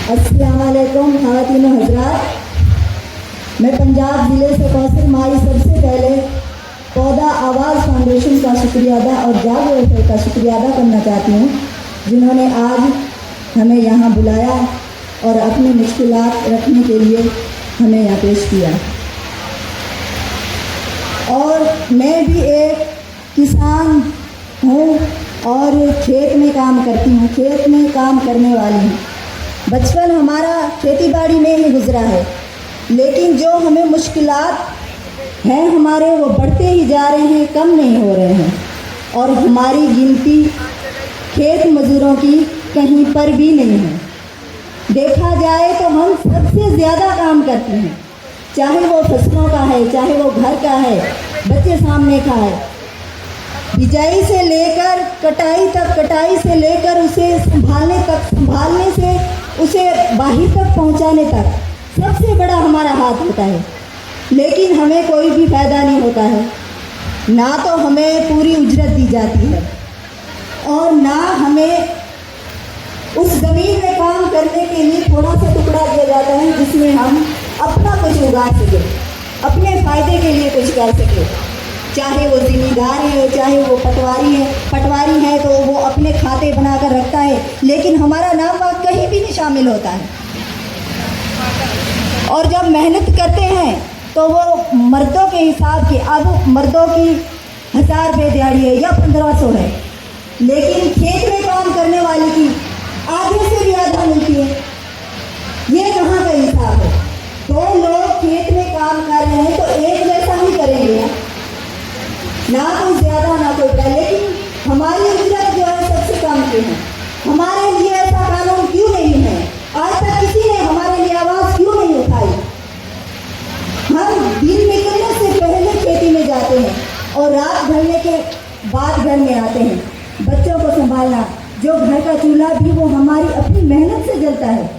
अस्सलाम वालेकुम ख़वातीन व हज़रात, मैं पंजाब ज़िले से कौसर माई सबसे पहले पौधा आवाज़ फाउंडेशन का शुक्रिया अदा और जाग वेलफेयर का शुक्रिया अदा करना चाहती हूँ, जिन्होंने आज हमें यहाँ बुलाया और अपनी मुश्किलात रखने के लिए हमें यहाँ पेश किया। और मैं भी एक किसान हूँ और खेत में काम करती हूँ, खेत में काम करने वाली हूँ। बचपन हमारा खेती बाड़ी में ही गुजरा है, लेकिन जो हमें मुश्किलात हैं हमारे, वो बढ़ते ही जा रहे हैं, कम नहीं हो रहे हैं। और हमारी गिनती खेत मज़दूरों की कहीं पर भी नहीं है। देखा जाए तो हम सबसे ज़्यादा काम करते हैं, चाहे वो फसलों का है, चाहे वो घर का है, बच्चे सामने का है, बिजाई से लेकर कटाई तक, कटाई से लेकर उसे संभालने तक, संभालने से उसे बाहर तक पहुंचाने तक सबसे बड़ा हमारा हाथ होता है। लेकिन हमें कोई भी फ़ायदा नहीं होता है, ना तो हमें पूरी उजरत दी जाती है और ना हमें उस ज़मीन में काम करने के लिए थोड़ा सा टुकड़ा दिया जाता है जिसमें हम अपना कुछ उगा सकें, अपने फ़ायदे के लिए कुछ कर सकें। चाहे वो ज़िम्मेदार है, चाहे वो पटवारी है तो वो अपने खाते बनाकर रखता है, लेकिन हमारा नाम वहाँ कहीं भी नहीं शामिल होता है। और जब मेहनत करते हैं तो वो मर्दों के हिसाब की, अब मर्दों की 1000 रुपये दिहाड़ी है या 1500 है, लेकिन खेत में काम करने वाले की आधे से भी आधा मिलती है। ये कहाँ का हिसाब है? 2 लोग खेत में काम कर रहे हैं तो एक जैसा ही करेंगे ना कोई ज़्यादा ना कोई कम। लेकिन हमारी उजरत जो है सबसे कम की है। हमारे लिए ऐसा कानून क्यों नहीं है? आज तक किसी ने हमारे लिए आवाज़ क्यों नहीं उठाई? हम दिन निकलने से पहले खेती में जाते हैं और रात ढलने के बाद घर में आते हैं। बच्चों को संभालना, जो घर का चूल्हा भी वो हमारी अपनी मेहनत से जलता है,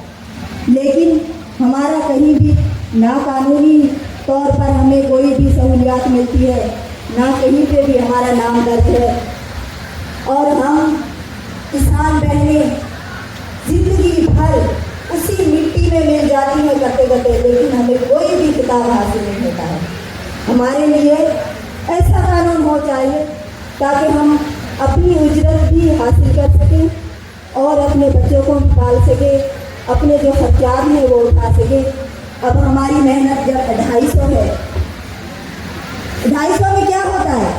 लेकिन हमारा कहीं भी ना कानूनी तौर पर हमें कोई भी सहूलियात मिलती है, ना कहीं पे भी हमारा नाम दर्ज है। और हम किसान बहनें जिंदगी भर उसी मिट्टी में मिल जाती हैं करते करते, लेकिन हमें कोई भी किताब हासिल नहीं होता है। हमारे लिए ऐसा कानून हो चाहिए ताकि हम अपनी उजरत भी हासिल कर सकें और अपने बच्चों को भी पाल सकें, अपने जो खर्चात हैं वो उठा सकें। अब हमारी मेहनत जब 250 है, 250 में क्या होता है?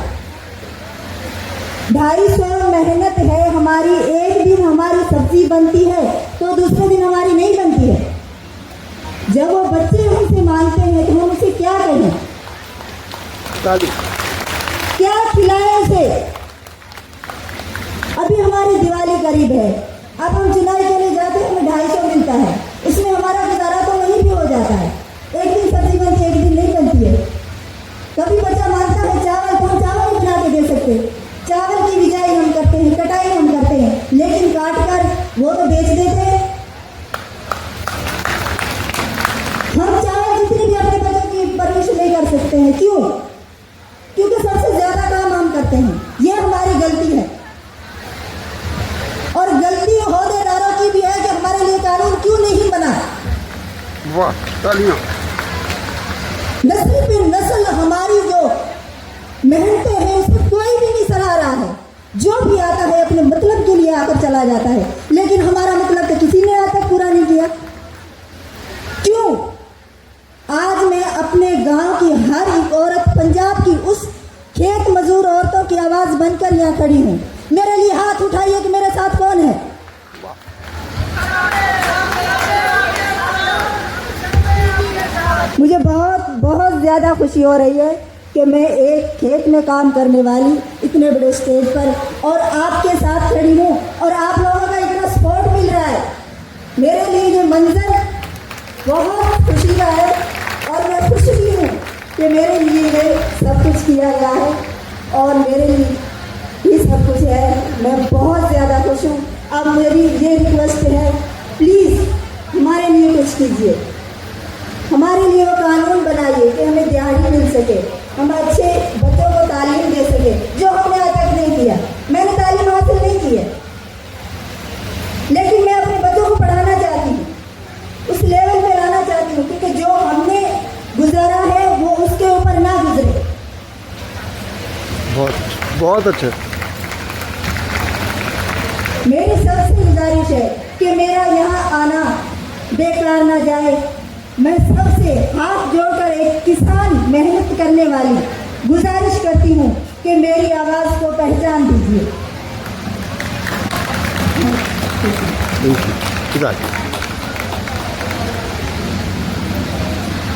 250 मेहनत है हमारी, एक दिन हमारी सब्जी बनती है तो दूसरे दिन हमारी नहीं बनती है। जब वो बच्चे हमसे मांगते हैं तो हम उसे क्या कहें, क्या खिलाएं उसे? अभी हमारी दिवाली करीब है, अब हम चुनाई के लिए जाते हैं, हमें 250 मिलता है, उसमें हमारा गुजारा तो वहीं भी हो जाता है। एक दिन सब्जी बनती है, एक दिन नहीं बनती है। कभी बच्चा मांगता है चावल, तो हम चावल नहीं बना के दे सकते। चावल की बिजाई हम करते हैं, कटाई हम करते हैं, लेकिन काट कर वो तो बेच देते हैं। हम चावल जितनी भी अपने बच्चों की परवरिश नहीं कर सकते हैं। क्यों? क्योंकि सबसे ज्यादा काम हम करते हैं। ये हमारी गलती है और गलती ओहदेदारों की भी है कि हमारे लिए कानून क्यों नहीं बना। वाह, तालियां। नस्ल पे नस्ल हमारी जो मेहनतें हैं उसे कोई भी नहीं सराह रहा है। जो भी आता है अपने मतलब के लिए आकर चला जाता है, लेकिन हमारा मतलब तो किसी ने आज तक पूरा नहीं किया। क्यों? आज मैं अपने गांव की हर एक औरत, पंजाब की उस खेत मजदूर औरतों की आवाज़ बनकर यहाँ खड़ी हूँ। मेरे लिए हाथ उठाइए कि मेरे साथ कौन है। मुझे बहुत बहुत ज़्यादा खुशी हो रही है कि मैं एक खेत में काम करने वाली इतने बड़े स्टेज पर और आपके साथ खड़ी हूँ और आप लोगों का इतना सपोर्ट मिल रहा है। मेरे लिए ये मंजर बहुत खुशी का है और मैं खुश भी हूँ कि मेरे लिए ये सब कुछ किया गया है और मेरे लिए ही सब कुछ है। मैं बहुत ज़्यादा खुश हूँ। अब मेरी ये रिक्वेस्ट है, प्लीज़ हमारे लिए कुछ कीजिए, हमारे लिए वो कानून बनाइए कि हमें दिहाड़ी मिल सके, हम अच्छे बच्चों को तालीम दे सके, जो हमने आज तक नहीं किया। मैंने तालीम हासिल नहीं की है, लेकिन मैं अपने बच्चों को पढ़ाना चाहती हूँ। बहुत अच्छे। मेरी सबसे गुजारिश है कि मेरा यहाँ आना बेकार ना जाए। मैं सबसे हाथ जोड़कर एक किसान मेहनत करने वाली गुजारिश करती हूँ कि मेरी आवाज़ को पहचान दीजिए। Thank you.